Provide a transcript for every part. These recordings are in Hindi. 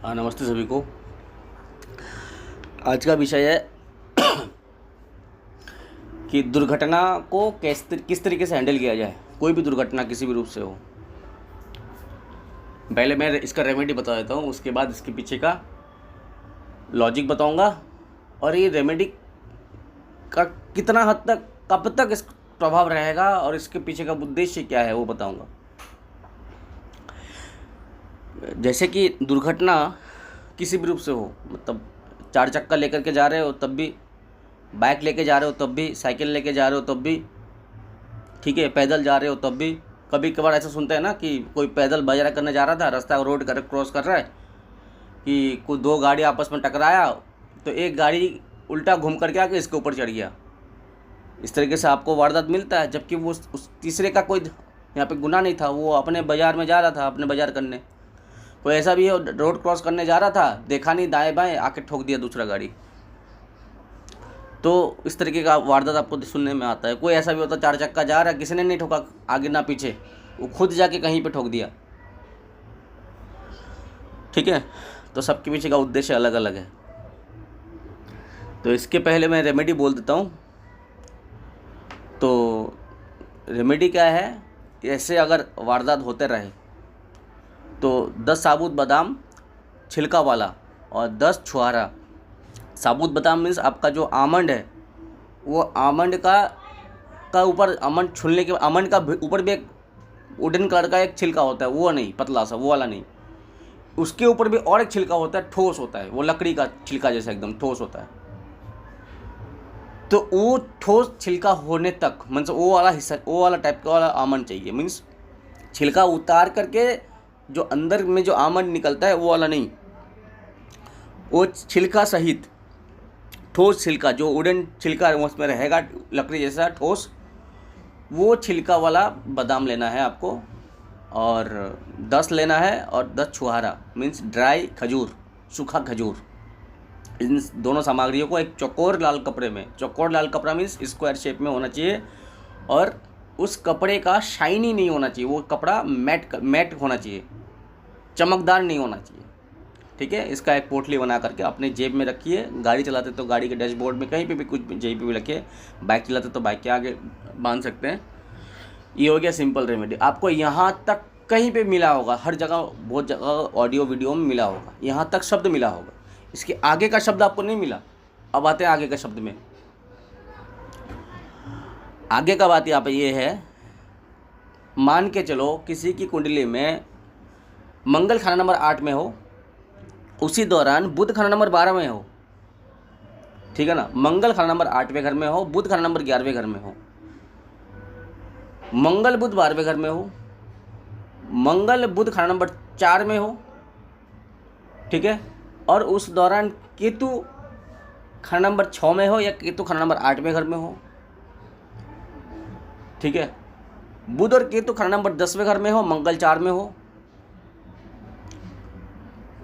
हाँ, नमस्ते सभी को। आज का विषय है कि दुर्घटना को किस तरीके से हैंडल किया जाए। कोई भी दुर्घटना किसी भी रूप से हो। पहले मैं इसका रेमेडी बता देता हूँ, उसके बाद इसके पीछे का लॉजिक बताऊँगा और ये रेमेडी का कितना हद तक, कब तक इस प्रभाव रहेगा और इसके पीछे का उद्देश्य क्या है वो बताऊँगा। जैसे कि दुर्घटना किसी भी रूप से हो, मतलब 4 चक्का लेकर के जा रहे हो तब भी, बाइक लेके जा रहे हो तब भी, साइकिल लेके जा रहे हो तब भी, ठीक है, पैदल जा रहे हो तब भी। कभी कभार ऐसा सुनते हैं ना कि कोई पैदल बाजार करने जा रहा था, रास्ता रोड क्रॉस कर रहा है कि कुछ 2 गाड़ी आपस में टकराया तो एक गाड़ी उल्टा घूम करके आके इसके ऊपर चढ़ गया। इस तरीके से आपको वारदात मिलता है, जबकि वो उस तीसरे का कोई यहाँ पे गुनाह नहीं था, वो अपने बाज़ार में जा रहा था अपने बाज़ार करने। कोई ऐसा भी है रोड क्रॉस करने जा रहा था, देखा नहीं दाएं बाएं, आके ठोक दिया दूसरा गाड़ी। तो इस तरीके का वारदात आपको सुनने में आता है। कोई ऐसा भी होता 4 चक्का जा रहा है, किसी ने नहीं ठोका आगे ना पीछे, वो खुद जाके कहीं पे ठोक दिया। ठीक है, तो सबके पीछे का उद्देश्य अलग अलग है। तो इसके पहले मैं रेमेडी बोल देता हूँ। तो रेमेडी क्या है, ऐसे अगर वारदात होते रहे तो 10 साबुत बादाम छिलका वाला और 10 छुहारा। साबुत बादाम मीन्स आपका जो आमंड है, वो आमंड का ऊपर, आमंड छुलने के आमंड का ऊपर भी एक वुडन कलर का एक छिलका होता है, वो नहीं, पतला सा वो वाला नहीं, उसके ऊपर भी और एक छिलका होता है, ठोस होता है, वो लकड़ी का छिलका जैसा एकदम ठोस होता है। तो वो ठोस छिलका होने तक मीन्स वो वाला हिस्सा, वो वाला टाइप का वाला आमंड चाहिए। मीन्स छिलका उतार करके जो अंदर में जो आमंड निकलता है वो वाला नहीं, वो छिलका सहित ठोस छिलका, जो वुडन छिलका उसमें रहेगा लकड़ी जैसा ठोस, वो छिलका वाला बादाम लेना है आपको। और 10 लेना है और 10 छुहारा मीन्स ड्राई खजूर, सूखा खजूर। इन दोनों सामग्रियों को एक चौकोर लाल कपड़े में, चौकोर लाल कपड़ा मीन्स स्क्वायर शेप में होना चाहिए और उस कपड़े का शाइनी नहीं होना चाहिए, वो कपड़ा मैट होना चाहिए, चमकदार नहीं होना चाहिए। ठीक है, इसका एक पोटली बना करके अपने जेब में रखिए। गाड़ी चलाते तो गाड़ी के डैशबोर्ड में कहीं पे भी, कुछ जेब पे भी रखिए। बाइक चलाते तो बाइक के आगे बांध सकते हैं। ये हो गया सिंपल रेमेडी। आपको यहाँ तक कहीं पे मिला होगा, हर जगह, बहुत जगह ऑडियो वीडियो में मिला होगा, यहाँ तक शब्द मिला होगा। इसके आगे का शब्द आपको नहीं मिला। अब आते हैं आगे का शब्द में। आगे का बात यहाँ पे ये है, मान के चलो किसी की कुंडली में मंगल खाना नंबर 8 में हो, उसी दौरान बुध खाना नंबर 12 में हो। ठीक है ना, मंगल खाना नंबर 8वें घर में हो, बुध खाना नंबर 11वें घर में हो, मंगल बुध 12वें घर में हो, मंगल बुध खाना नंबर 4 में हो। ठीक है, और उस दौरान केतु खाना नंबर 6 में हो या केतु खाना नंबर 8वें घर में हो। ठीक है, बुध और केतु खाना नंबर 10वें घर में हो, मंगल 4 में हो।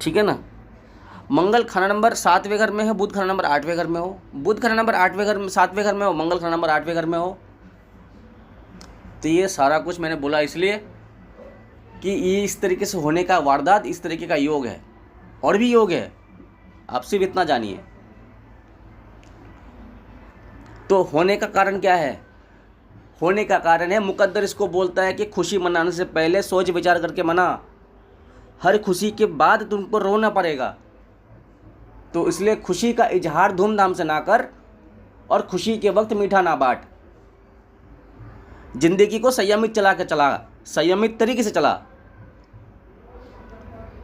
ठीक है ना, मंगल खाना नंबर 7वें घर में है, बुध खाना नंबर 8वें घर में हो, बुध खाना नंबर 8वें घर में 7वें घर में हो, मंगल खाना नंबर 8वें घर में हो। तो ये सारा कुछ मैंने बोला इसलिए कि ये इस तरीके से होने का वारदात, इस तरीके का योग है। और भी योग है, आप सिर्फ इतना जानिए। तो होने का कारण क्या है? होने का कारण है, मुकद्दर इसको बोलता है कि खुशी मनाने से पहले सोच विचार करके मना। हर खुशी के बाद तुमको रोना पड़ेगा। तो इसलिए खुशी का इजहार धूमधाम से ना कर और खुशी के वक्त मीठा ना बांट। जिंदगी को संयमित चला के चला, संयमित तरीके से चला।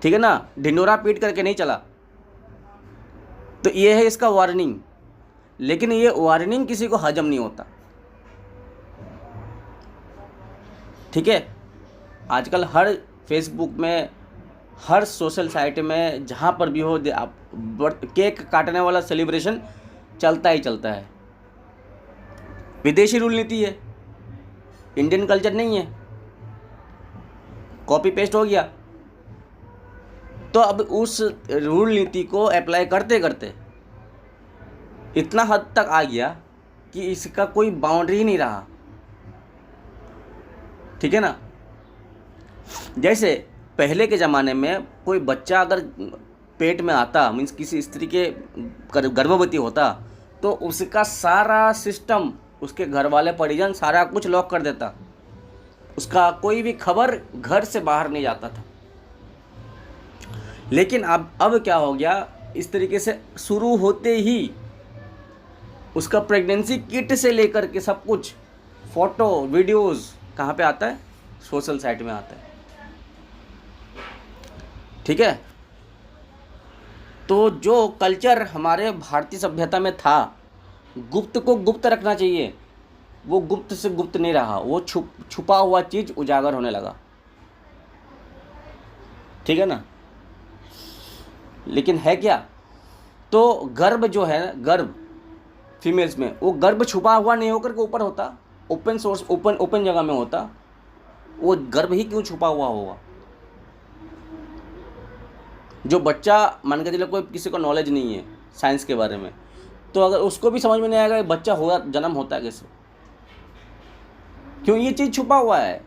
ठीक है ना, ढिंडोरा पीट करके नहीं चला। तो ये है इसका वार्निंग। लेकिन ये वार्निंग किसी को हजम नहीं होता। ठीक है, आजकल हर फेसबुक में, हर सोशल साइट में, जहाँ पर भी हो, केक काटने वाला सेलिब्रेशन चलता ही चलता है। विदेशी रूल नीति है, इंडियन कल्चर नहीं है, कॉपी पेस्ट हो गया। तो अब उस रूल नीति को अप्लाई करते करते इतना हद तक आ गया कि इसका कोई बाउंड्री ही नहीं रहा। ठीक है ना, जैसे पहले के ज़माने में कोई बच्चा अगर पेट में आता, मीन्स किसी स्त्री के गर्भवती होता, तो उसका सारा सिस्टम, उसके घर वाले परिजन सारा कुछ लॉक कर देता, उसका कोई भी खबर घर से बाहर नहीं जाता था। लेकिन अब क्या हो गया, इस तरीके से शुरू होते ही उसका प्रेगनेंसी किट से लेकर के सब कुछ, फोटो वीडियोस कहाँ पे आता है, सोशल साइट में आता है। ठीक है, तो जो कल्चर हमारे भारतीय सभ्यता में था, गुप्त को गुप्त रखना चाहिए, वो गुप्त से गुप्त नहीं रहा, वो छुपा हुआ चीज़ उजागर होने लगा। ठीक है ना। लेकिन है क्या, तो गर्भ जो है, गर्भ फीमेल्स में, वो गर्भ छुपा हुआ नहीं होकर के ऊपर होता, ओपन सोर्स, ओपन जगह में होता, वो गर्भ ही क्यों छुपा हुआ होगा। जो बच्चा, मान के चलो कोई किसी को नॉलेज नहीं है साइंस के बारे में, तो अगर उसको भी समझ में नहीं आएगा बच्चा होगा, जन्म होता है कैसे, क्यों ये चीज़ छुपा हुआ है।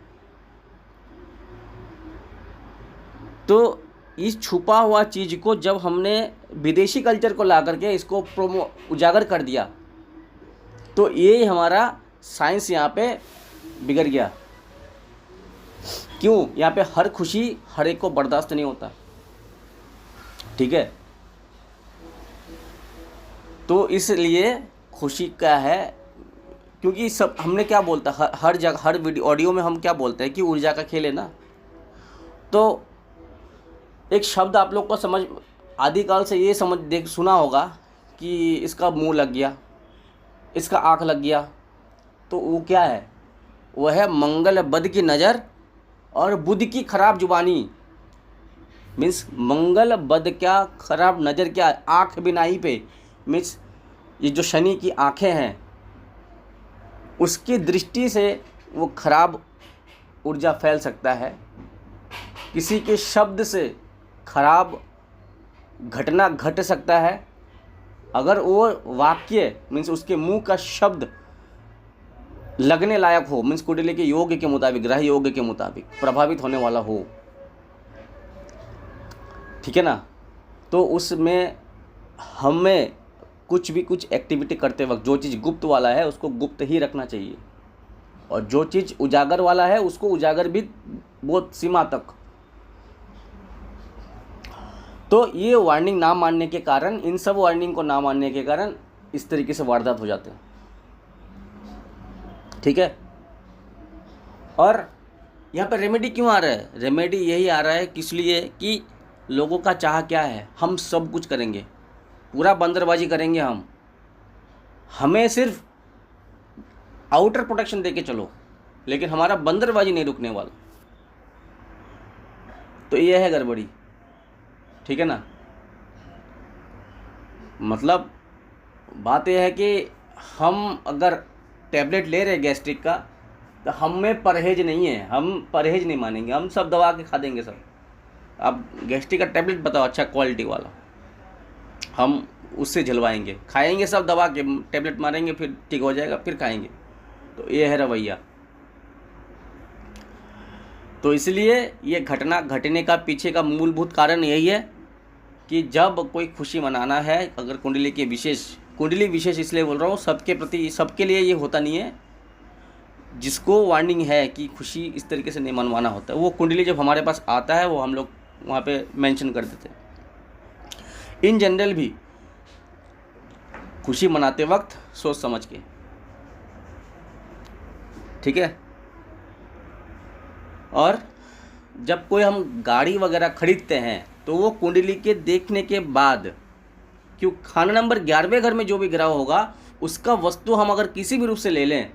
तो इस छुपा हुआ चीज़ को जब हमने विदेशी कल्चर को ला करके इसको उजागर कर दिया, तो ये हमारा साइंस यहाँ पे बिगड़ गया। क्यों, यहाँ पे हर खुशी हर एक को बर्दाश्त नहीं होता। ठीक है, तो इसलिए खुशी क्या है, क्योंकि सब हमने क्या बोलता, हर जगह, हर वीडियो ऑडियो में हम क्या बोलते हैं कि ऊर्जा का खेल है ना। तो एक शब्द आप लोग को समझ, आदिकाल से ये सुना होगा कि इसका मुंह लग गया, इसका आँख लग गया, तो वो क्या है, वह है मंगल बद की नज़र और बुध की खराब जुबानी। मीन्स मंगल बद क्या, खराब नज़र क्या, आँख बिनाई पे, मीन्स ये जो शनि की आँखें हैं, उसकी दृष्टि से वो खराब ऊर्जा फैल सकता है। किसी के शब्द से खराब घटना घट सकता है। अगर वो वाक्य, मीन्स उसके मुंह का शब्द लगने लायक हो, मीन्स कुंडली के योग के मुताबिक, ग्रह योग के मुताबिक प्रभावित होने वाला हो, ठीक है ना, तो उसमें हमें कुछ एक्टिविटी करते वक्त जो चीज़ गुप्त वाला है उसको गुप्त ही रखना चाहिए, और जो चीज़ उजागर वाला है उसको उजागर भी बहुत सीमा तक। तो ये वार्निंग ना मानने के कारण, इन सब वार्निंग को ना मानने के कारण इस तरीके से वारदात हो जाते हैं। ठीक है, और यहाँ पे रेमेडी क्यों आ रहा है, रेमेडी यही आ रहा है किस लिए कि लोगों का चाह क्या है, हम सब कुछ करेंगे, पूरा बंदरबाजी करेंगे, हमें सिर्फ आउटर प्रोटेक्शन देके चलो, लेकिन हमारा बंदरबाजी नहीं रुकने वाला। तो ये है गड़बड़ी। ठीक है ना, मतलब बात यह है कि हम अगर टैबलेट ले रहे गैस्ट्रिक का, तो हम में परहेज नहीं है, हम परहेज नहीं मानेंगे, हम सब दबा के खा देंगे सब। अब गैस्ट्रिक का टैबलेट बताओ अच्छा क्वालिटी वाला, हम उससे झलवाएंगे, खाएंगे सब दबा के, टैबलेट मारेंगे, फिर ठीक हो जाएगा, फिर खाएंगे। तो ये है रवैया। तो इसलिए ये घटना घटने का पीछे का मूलभूत कारण यही है कि जब कोई खुशी मनाना है, अगर कुंडली विशेष इसलिए बोल रहा हूँ, सबके प्रति, सबके लिए ये होता नहीं है। जिसको वार्निंग है कि खुशी इस तरीके से नहीं मनवाना होता है, वो कुंडली जब हमारे पास आता है वो हम लोग वहाँ पे मेंशन कर देते हैं। इन जनरल भी खुशी मनाते वक्त सोच समझ के, ठीक है। और जब कोई हम गाड़ी वगैरह खरीदते हैं तो वो कुंडली के देखने के बाद, क्यों, खाना नंबर 11वें घर में जो भी ग्रह होगा उसका वस्तु हम अगर किसी भी रूप से ले लें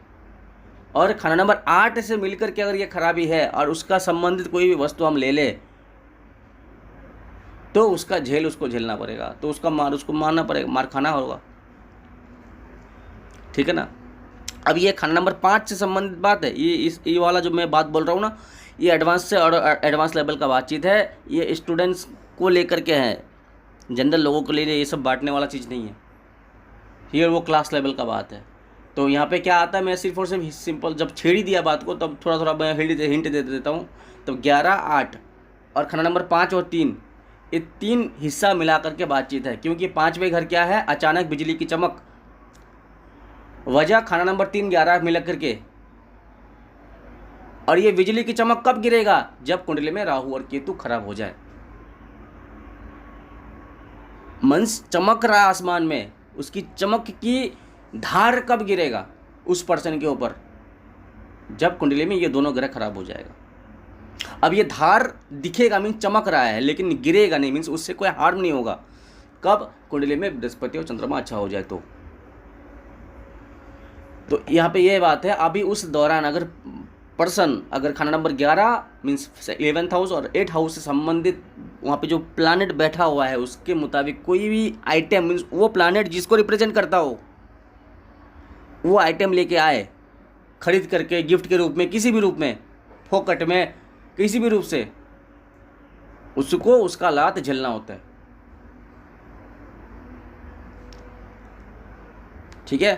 और खाना नंबर 8 से मिलकर के अगर ये खराबी है और उसका संबंधित कोई भी वस्तु हम ले लें, तो उसका झेल उसको झेलना पड़ेगा, तो उसको मारना पड़ेगा, मार खाना होगा। ठीक है ना। अब ये खाना नंबर 5 से संबंधित बात है, ये वाला जो मैं बात बोल रहा हूँ ना, ये एडवांस से और एडवांस लेवल का बातचीत है। ये स्टूडेंट्स को लेकर के है, जनरल लोगों के लिए ये सब बांटने वाला चीज़ नहीं है। ये वो क्लास लेवल का बात है। तो यहाँ पे क्या आता है, मैं सिर्फ और सिर्फ सिंपल जब छेड़ ही दिया बात को, तब थोड़ा मैं हिंट दे देता हूँ। तो 11, 8 और खाना नंबर 5 और 3, ये 3 हिस्सा मिलाकर के बातचीत है, क्योंकि 5वें घर क्या है, अचानक बिजली की चमक, वजह खाना नंबर 3 11 मिला करके। और ये बिजली की चमक कब गिरेगा, जब कुंडली में राहु और केतु खराब हो जाए। मंस चमक रहा आसमान में, उसकी चमक की धार कब गिरेगा उस पर्सन के ऊपर, जब कुंडली में ये दोनों ग्रह खराब हो जाएगा। अब ये धार दिखेगा मीन्स चमक रहा है, लेकिन गिरेगा नहीं, मीन्स उससे कोई हार्म नहीं होगा। कब, कुंडली में बृहस्पति और चंद्रमा अच्छा हो जाए तो यहाँ पे ये बात है। अभी उस दौरान अगर पर्सन अगर खाना नंबर 11 मीन्स 11th हाउस और 8th हाउस से संबंधित वहाँ पे जो प्लानेट बैठा हुआ है उसके मुताबिक कोई भी आइटम मीन्स वो प्लानेट जिसको रिप्रेजेंट करता हो वो आइटम लेके आए, खरीद करके गिफ्ट के रूप में, किसी भी रूप में, फोकट में, किसी भी रूप से, उसको उसका लात झेलना होता है। ठीक है,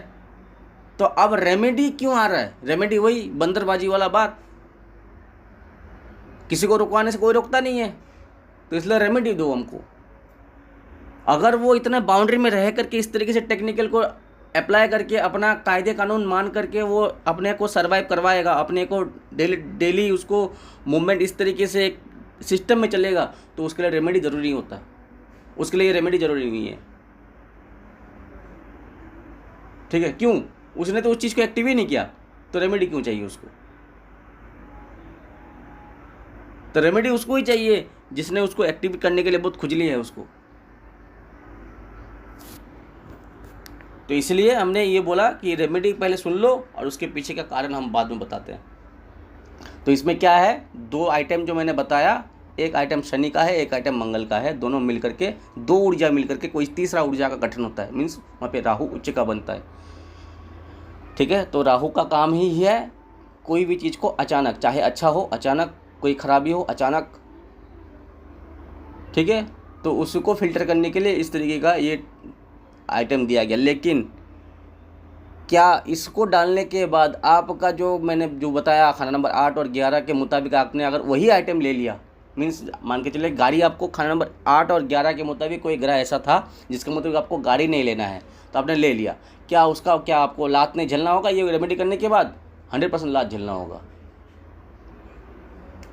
तो अब रेमेडी क्यों आ रहा है, रेमेडी वही बंदरबाजी वाला बात, किसी को रुकवाने से कोई रोकता नहीं है, तो इसलिए रेमेडी दो हमको। अगर वो इतना बाउंड्री में रह करके इस तरीके से टेक्निकल को अप्लाई करके अपना कायदे कानून मान करके वो अपने को सर्वाइव करवाएगा, अपने को डेली उसको मूवमेंट इस तरीके से एक सिस्टम में चलेगा, तो उसके लिए रेमेडी ज़रूरी नहीं होता, उसके लिए रेमेडी ज़रूरी नहीं है। ठीक है, क्यों, उसने तो उस चीज़ को एक्टिव ही नहीं किया, तो रेमेडी क्यों चाहिए उसको। तो रेमेडी उसको ही चाहिए जिसने उसको एक्टिव करने के लिए बहुत खुजली है उसको। तो इसलिए हमने ये बोला कि रेमेडी पहले सुन लो और उसके पीछे का कारण हम बाद में बताते हैं। तो इसमें क्या है, 2 आइटम जो मैंने बताया, एक आइटम शनि का है, एक आइटम मंगल का है, दोनों मिलकर के 2 ऊर्जा मिलकर के कोई तीसरा ऊर्जा का गठन होता है, मीन्स वहाँ पे राहु उच्च का बनता है। ठीक है, तो राहु का काम ही है कोई भी चीज़ को अचानक, चाहे अच्छा हो अचानक, कोई खराबी हो अचानक। ठीक है, तो उसको फिल्टर करने के लिए इस तरीके का ये आइटम दिया गया। लेकिन क्या इसको डालने के बाद आपका जो मैंने जो बताया खाना नंबर 8 और 11 के मुताबिक आपने अगर वही आइटम ले लिया, मीन्स मान के चले गाड़ी आपको खाना नंबर 8 और 11 के मुताबिक कोई ग्रह ऐसा था जिसके मुताबिक आपको गाड़ी नहीं लेना है, तो आपने ले लिया, क्या उसका क्या आपको लात नहीं झेलना होगा। ये रेमेडी करने के बाद 100% लात झेलना होगा।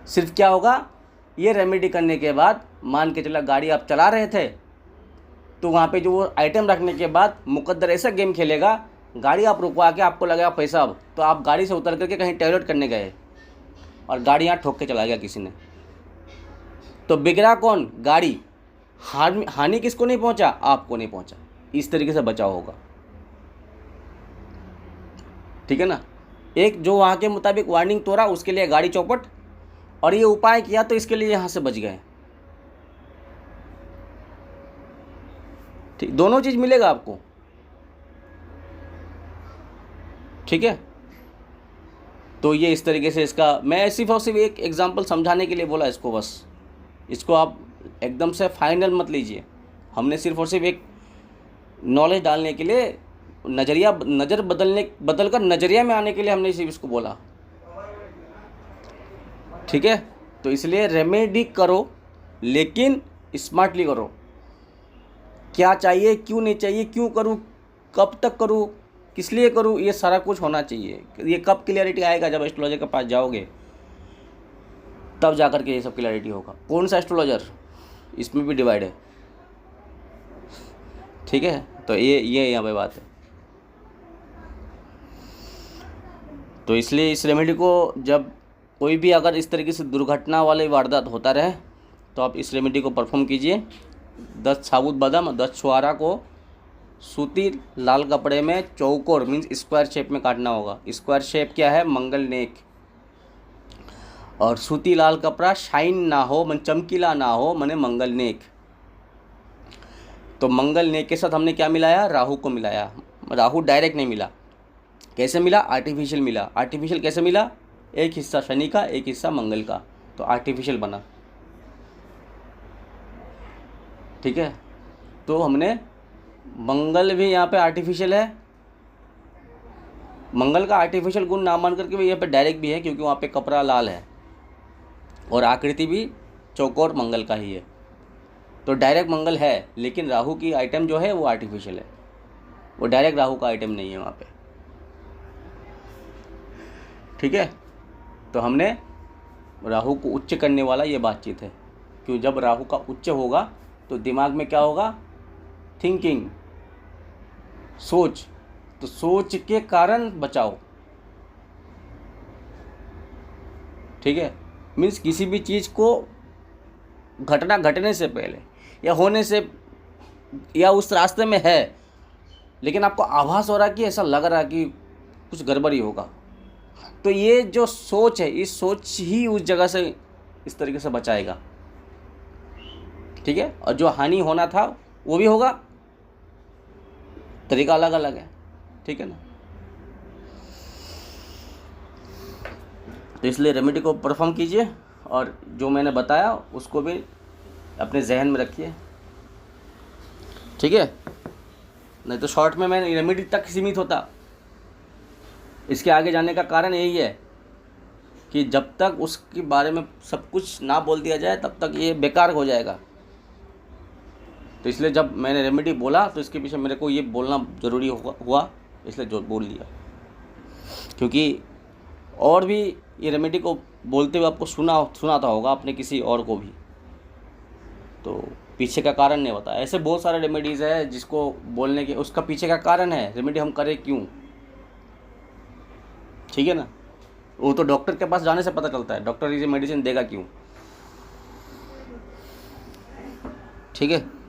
सिर्फ क्या होगा, ये रेमेडी करने के बाद मान के चला गाड़ी आप चला रहे थे, तो वहाँ पे जो वो आइटम रखने के बाद मुकद्दर ऐसा गेम खेलेगा, गाड़ी आप रुकवा के आपको लगेगा पैसा, अब तो आप गाड़ी से उतर करके कहीं टॉयलेट करने गए और गाड़ी यहाँ ठोक के चला गया किसी ने, तो बिगड़ा कौन, गाड़ी। हानि किसको नहीं पहुँचा, आपको नहीं पहुँचा। इस तरीके से बचाव होगा। ठीक है ना, एक जो वहाँ के मुताबिक वार्निंग तोड़ा उसके लिए गाड़ी चौपट, और ये उपाय किया तो इसके लिए यहाँ से बच गए। ठीक, दोनों चीज़ मिलेगा आपको। ठीक है, तो ये इस तरीके से इसका मैं सिर्फ और सिर्फ एक एग्जांपल समझाने के लिए बोला इसको, बस इसको आप एकदम से फाइनल मत लीजिए। हमने सिर्फ और सिर्फ एक नॉलेज डालने के लिए, नज़र बदलकर नज़रिया में आने के लिए हमने सिर्फ इसको बोला। ठीक है, तो इसलिए रेमेडी करो लेकिन स्मार्टली करो। क्या चाहिए, क्यों नहीं चाहिए, क्यों करूँ, कब तक करूँ, किस लिए करूँ, ये सारा कुछ होना चाहिए। ये कब क्लियरिटी आएगा, जब एस्ट्रोलॉजर के पास जाओगे तब जाकर के ये सब क्लियरिटी होगा। कौन सा एस्ट्रोलॉजर, इसमें भी डिवाइड है। ठीक है, तो ये यहाँ पे बात है। तो इसलिए इस रेमेडी को जब कोई भी अगर इस तरीके से दुर्घटना वाले वारदात होता रहे तो आप इस रेमेडी को परफॉर्म कीजिए। 10 साबुत बादाम और 10 छुआरा को सूती लाल कपड़े में चौकोर मीन्स स्क्वायर शेप में काटना होगा। स्क्वायर शेप क्या है, मंगल नेक, और सूती लाल कपड़ा शाइन ना हो, मन चमकीला ना हो, मने मंगल नेक। तो मंगल नेक के साथ हमने क्या मिलाया, राहु को मिलाया। राहु डायरेक्ट नहीं मिला, कैसे मिला, आर्टिफिशियल मिला। आर्टिफिशियल कैसे मिला, एक हिस्सा शनि का एक हिस्सा मंगल का, तो आर्टिफिशियल बना। ठीक है, तो हमने मंगल भी यहाँ पे आर्टिफिशियल है, मंगल का आर्टिफिशियल गुण ना मान करके भी यहाँ पे डायरेक्ट भी है, क्योंकि वहाँ पे कपड़ा लाल है और आकृति भी चौकोर मंगल का ही है। तो डायरेक्ट मंगल है, लेकिन राहु की आइटम जो है वो आर्टिफिशियल है, वो डायरेक्ट राहु का आइटम नहीं है वहाँ पे। ठीक है, तो हमने राहु को उच्च करने वाला ये बातचीत है। क्यों, जब राहु का उच्च होगा तो दिमाग में क्या होगा, थिंकिंग, सोच, तो सोच के कारण बचाओ। ठीक है, मीन्स किसी भी चीज़ को घटना घटने से पहले या होने से या उस रास्ते में है, लेकिन आपको आभास हो रहा कि ऐसा लग रहा कि कुछ गड़बड़ी होगा, तो ये जो सोच है, इस सोच ही उस जगह से इस तरीके से बचाएगा। ठीक है, और जो हानि होना था वो भी होगा, तरीका अलग अलग है। ठीक है ना, तो इसलिए रेमेडी को परफॉर्म कीजिए और जो मैंने बताया उसको भी अपने जहन में रखिए। ठीक है, नहीं तो शॉर्ट में मैं रेमेडी तक सीमित होता। इसके आगे जाने का कारण यही है कि जब तक उसके बारे में सब कुछ ना बोल दिया जाए तब तक ये बेकार हो जाएगा। तो इसलिए जब मैंने रेमेडी बोला तो इसके पीछे मेरे को ये बोलना ज़रूरी हुआ, इसलिए जो बोल दिया। क्योंकि और भी ये रेमेडी को बोलते हुए आपको सुनाता होगा आपने किसी और को भी, तो पीछे का कारण नहीं बताया। ऐसे बहुत सारे रेमेडीज़ है जिसको बोलने के उसका पीछे का कारण है, रेमेडी हम करें क्यों। ठीक है ना, वो तो डॉक्टर के पास जाने से पता चलता है, डॉक्टर ये मेडिसिन देगा क्यों। ठीक है।